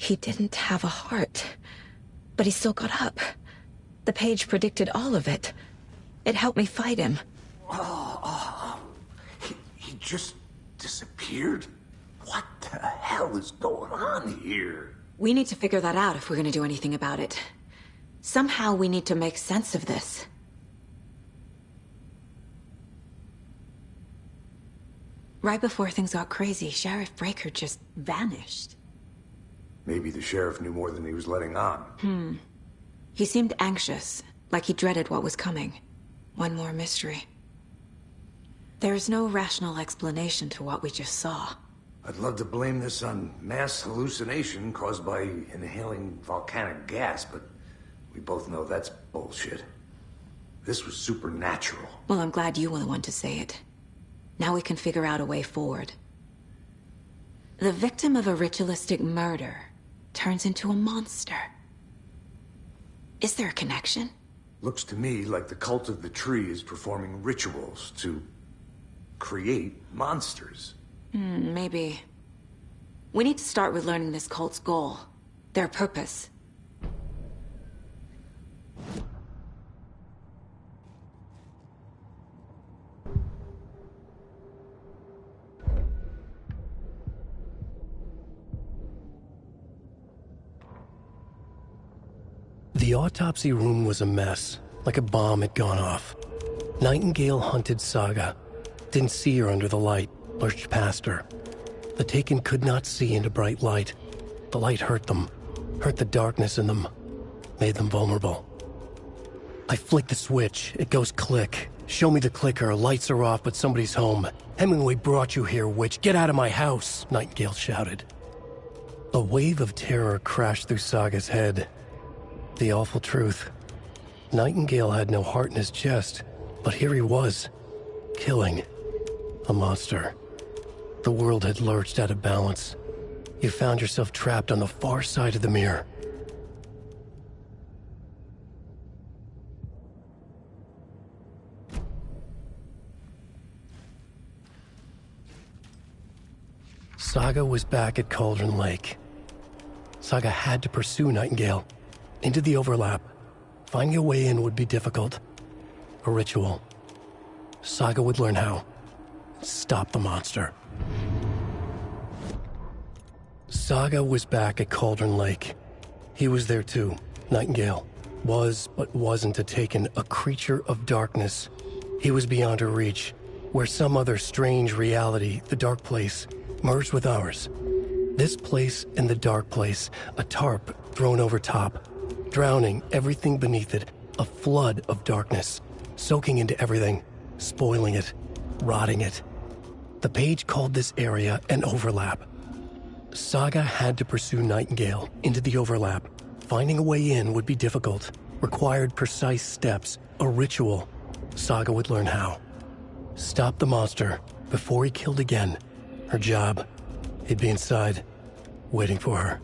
He didn't have a heart, but he still got up. The page predicted all of it. It helped me fight him. He just disappeared? What the hell is going on here? We need to figure that out if we're gonna do anything about it. Somehow we need to make sense of this. Right before things got crazy, Sheriff Breaker just vanished. Maybe the sheriff knew more than he was letting on. He seemed anxious, like he dreaded what was coming. One more mystery. There's no rational explanation to what we just saw. I'd love to blame this on mass hallucination caused by inhaling volcanic gas, but we both know that's bullshit. This was supernatural. Well, I'm glad you were the one to say it. Now we can figure out a way forward. The victim of a ritualistic murder turns into a monster. Is there a connection? Looks to me like the cult of the tree is performing rituals to create monsters. Maybe. We need to start with learning this cult's goal. Their purpose. The autopsy room was a mess, like a bomb had gone off. Nightingale hunted Saga. Didn't see her under the light, lurched past her. The Taken could not see into bright light. The light hurt them, hurt the darkness in them, made them vulnerable. I flick the switch, it goes click. Show me the clicker, lights are off, but somebody's home. Hemingway brought you here, witch. Get out of my house, Nightingale shouted. A wave of terror crashed through Saga's head. The awful truth. Nightingale had no heart in his chest, but here he was, killing a monster. The world had lurched out of balance. You found yourself trapped on the far side of the mirror. Saga was back at Cauldron Lake. Saga had to pursue Nightingale. Into the overlap. Finding a way in would be difficult. A ritual. Saga would learn how. Stop the monster. Saga was back at Cauldron Lake. He was there too. Nightingale. Was, but wasn't a Taken, a creature of darkness. He was beyond her reach, where some other strange reality, the dark place, merged with ours. This place and the dark place, a tarp thrown over top, drowning everything beneath it, a flood of darkness, soaking into everything, spoiling it, rotting it. The page called this area an overlap. Saga had to pursue Nightingale into the overlap. Finding a way in would be difficult, required precise steps, a ritual. Saga would learn how. Stop the monster before he killed again. Her job. He'd be inside, waiting for her.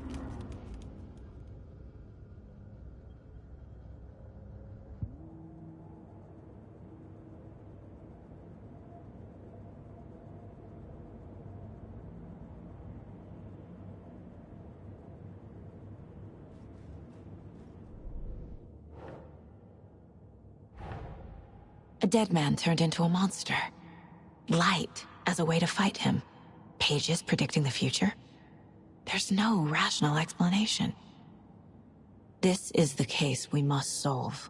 A dead man turned into a monster. Light as a way to fight him. Pages predicting the future. There's no rational explanation. This is the case we must solve.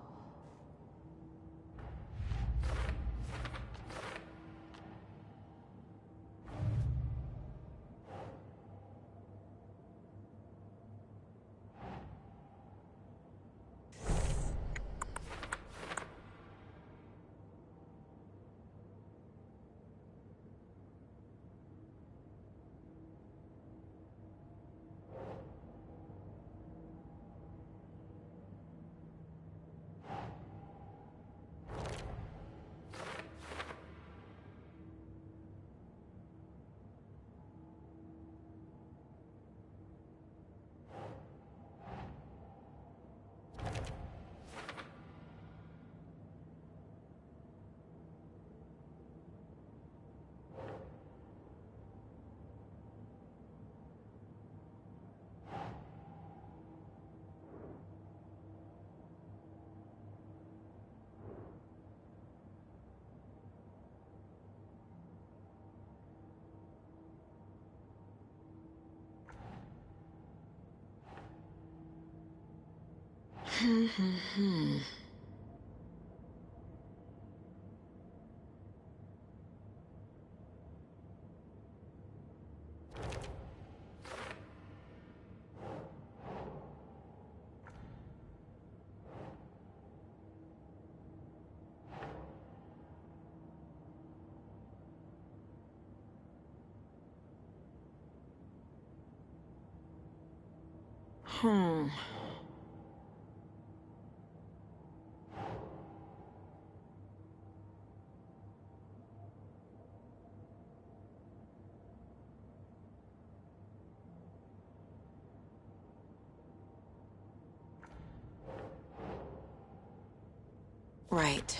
Right.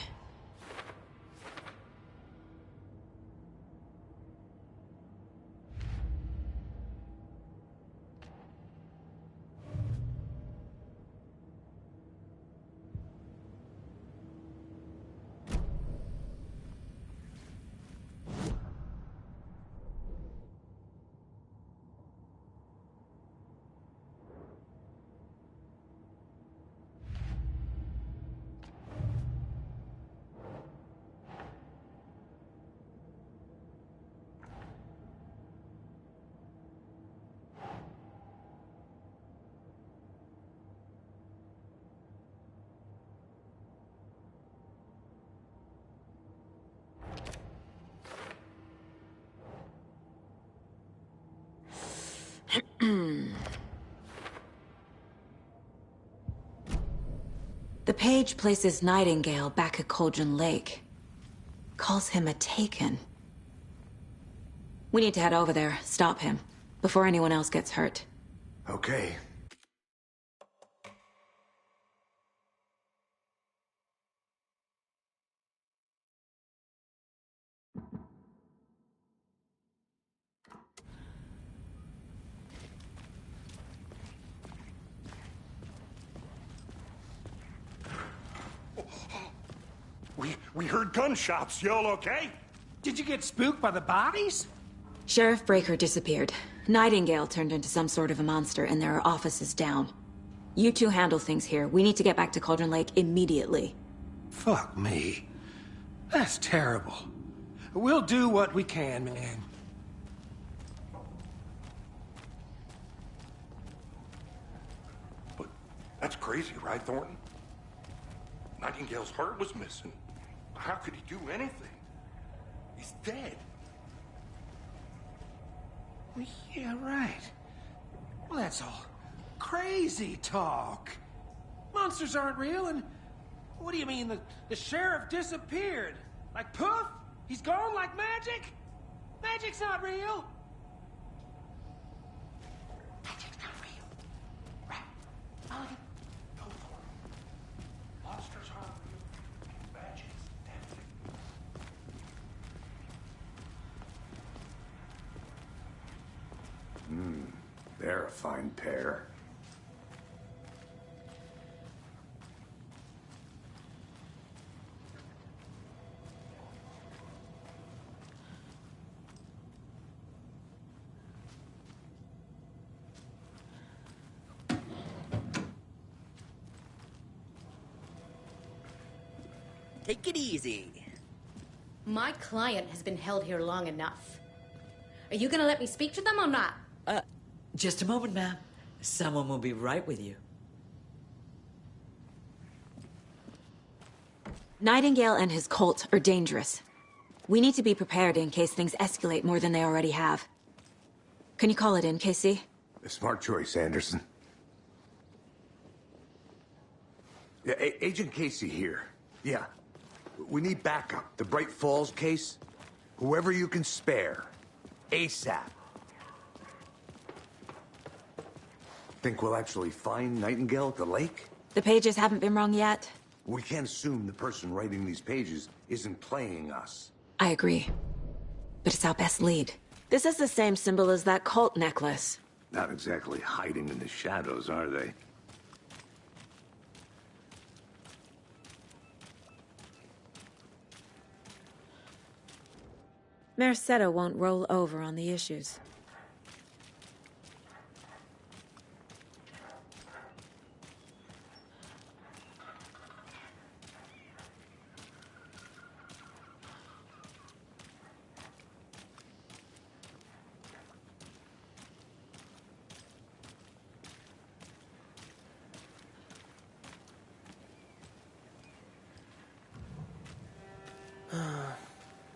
The page places Nightingale back at Cauldron Lake. Calls him a Taken. We need to head over there, stop him, before anyone else gets hurt. Okay. We heard gunshots. Y'all okay? Did you get spooked by the bodies? Sheriff Breaker disappeared. Nightingale turned into some sort of a monster, and there are offices down. You two handle things here. We need to get back to Cauldron Lake immediately. Fuck me. That's terrible. We'll do what we can, man. But that's crazy, right, Thornton? Nightingale's heart was missing. How could he do anything? He's dead. Well, yeah, right. Well, that's all crazy talk. Monsters aren't real, and what do you mean the sheriff disappeared? Like poof? He's gone like magic? Magic's not real. Magic's not real. Right. Mulligan. Go for it. Monsters aren't real. Magic's dead. They're a fine pair. Take it easy. My client has been held here long enough. Are you gonna let me speak to them or not? Just a moment, ma'am. Someone will be right with you. Nightingale and his cult are dangerous. We need to be prepared in case things escalate more than they already have. Can you call it in, Casey? A smart choice, Anderson. Yeah, Agent Casey here. Yeah. We need backup. The Bright Falls case. Whoever you can spare. ASAP. Think we'll actually find Nightingale at the lake? The pages haven't been wrong yet. We can't assume the person writing these pages isn't playing us. I agree. But it's our best lead. This is the same symbol as that cult necklace. Not exactly hiding in the shadows, are they? Merced won't roll over on the issues.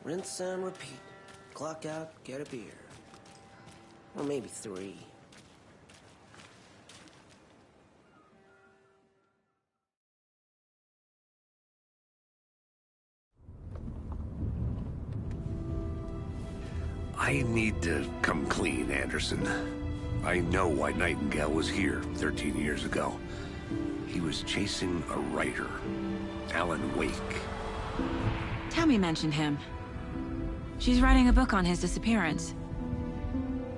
Rinse and repeat. Clock out, get a beer. Or maybe 3. I need to come clean, Anderson. I know why Nightingale was here 13 years ago. He was chasing a writer, Alan Wake. Tammy mentioned him. She's writing a book on his disappearance.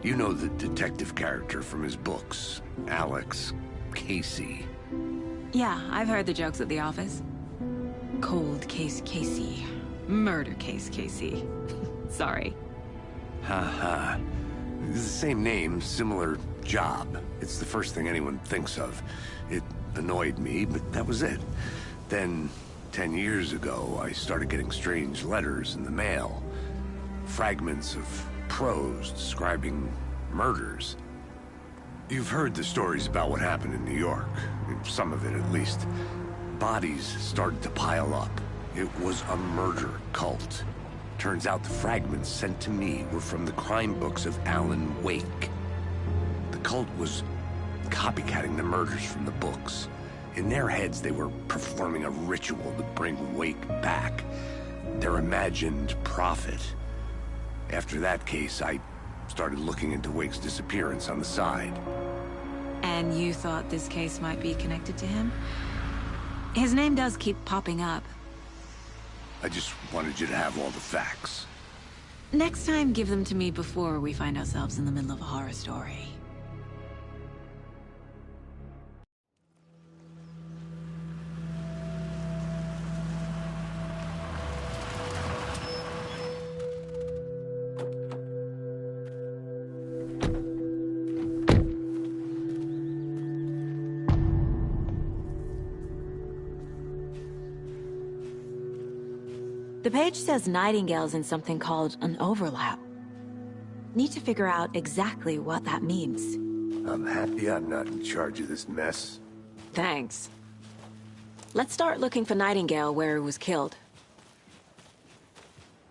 You know the detective character from his books, Alex Casey. Yeah, I've heard the jokes at the office. Cold case Casey. Murder case Casey. Sorry. Ha. It's the same name, similar job. It's the first thing anyone thinks of. It annoyed me, but that was it. Then, 10 years ago, I started getting strange letters in the mail. Fragments of prose describing murders. You've heard the stories about what happened in New York. Some of it, at least. Bodies started to pile up. It was a murder cult. Turns out the fragments sent to me were from the crime books of Alan Wake. The cult was copycatting the murders from the books. In their heads, they were performing a ritual to bring Wake back. Their imagined prophet. After that case, I started looking into Wake's disappearance on the side. And you thought this case might be connected to him? His name does keep popping up. I just wanted you to have all the facts. Next time, give them to me before we find ourselves in the middle of a horror story. The page says Nightingale's in something called an overlap. Need to figure out exactly what that means. I'm happy I'm not in charge of this mess. Thanks. Let's start looking for Nightingale where he was killed.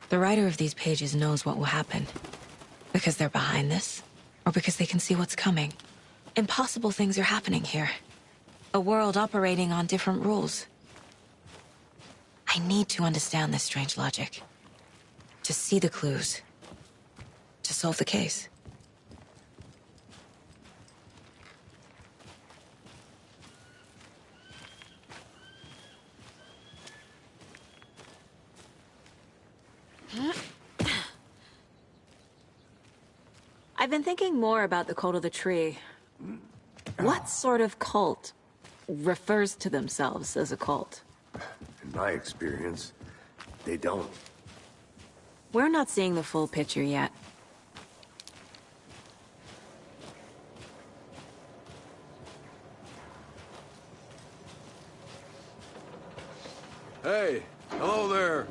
The writer of these pages knows what will happen. Because they're behind this, or because they can see what's coming. Impossible things are happening here. A world operating on different rules. I need to understand this strange logic. To see the clues. To solve the case. I've been thinking more about the Cult of the Tree. What sort of cult refers to themselves as a cult? In my experience, they don't. We're not seeing the full picture yet. Hey, hello there.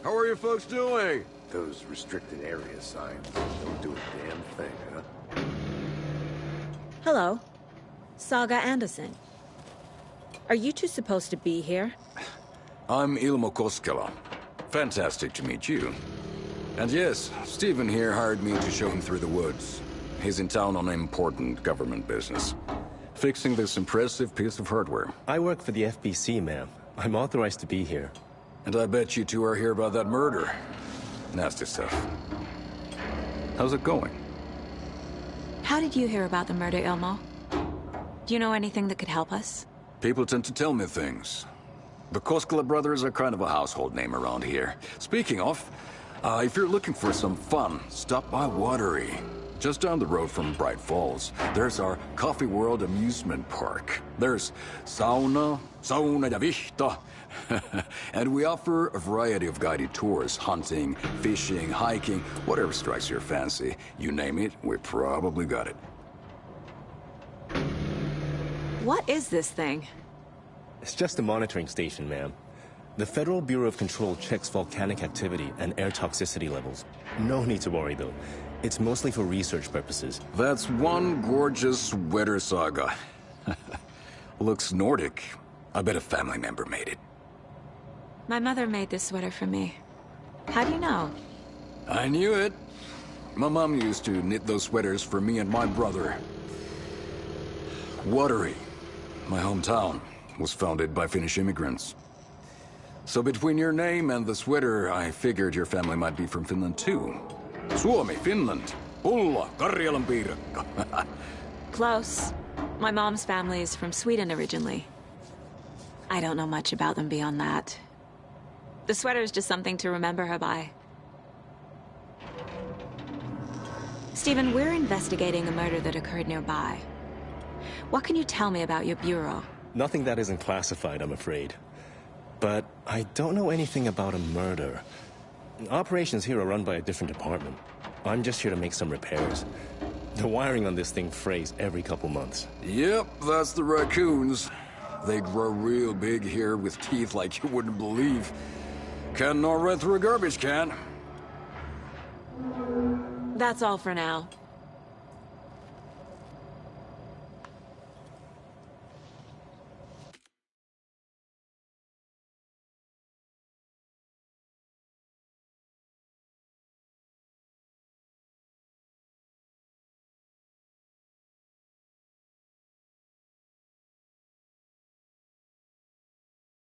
How are you folks doing? Those restricted area signs don't do a damn thing, huh? Hello. Saga Anderson. Are you two supposed to be here? I'm Ilmo Koskela. Fantastic to meet you. And yes, Stephen here hired me to show him through the woods. He's in town on important government business. Fixing this impressive piece of hardware. I work for the FBC, ma'am. I'm authorized to be here. And I bet you two are here about that murder. Nasty stuff. How's it going? How did you hear about the murder, Ilmo? Do you know anything that could help us? People tend to tell me things. The Koskela brothers are kind of a household name around here. Speaking of, if you're looking for some fun, stop by Watery. Just down the road from Bright Falls, there's our Coffee World amusement park. There's sauna ja vihta. And we offer a variety of guided tours, hunting, fishing, hiking, whatever strikes your fancy. You name it, we probably got it. What is this thing? It's just a monitoring station, ma'am. The Federal Bureau of Control checks volcanic activity and air toxicity levels. No need to worry, though. It's mostly for research purposes. That's one gorgeous sweater, Saga. Looks Nordic. I bet a family member made it. My mother made this sweater for me. How do you know? I knew it. My mom used to knit those sweaters for me and my brother. Watery, my hometown, was founded by Finnish immigrants. So between your name and the sweater, I figured your family might be from Finland too. Suomi, Finland. Pulla, Karjalan piirakka. Close. My mom's family is from Sweden originally. I don't know much about them beyond that. The sweater is just something to remember her by. Stephen, we're investigating a murder that occurred nearby. What can you tell me about your bureau? Nothing that isn't classified, I'm afraid. But I don't know anything about a murder. Operations here are run by a different department. I'm just here to make some repairs. The wiring on this thing frays every couple months. Yep, that's the raccoons. They grow real big here with teeth like you wouldn't believe. Can't gnaw right through a garbage can. That's all for now.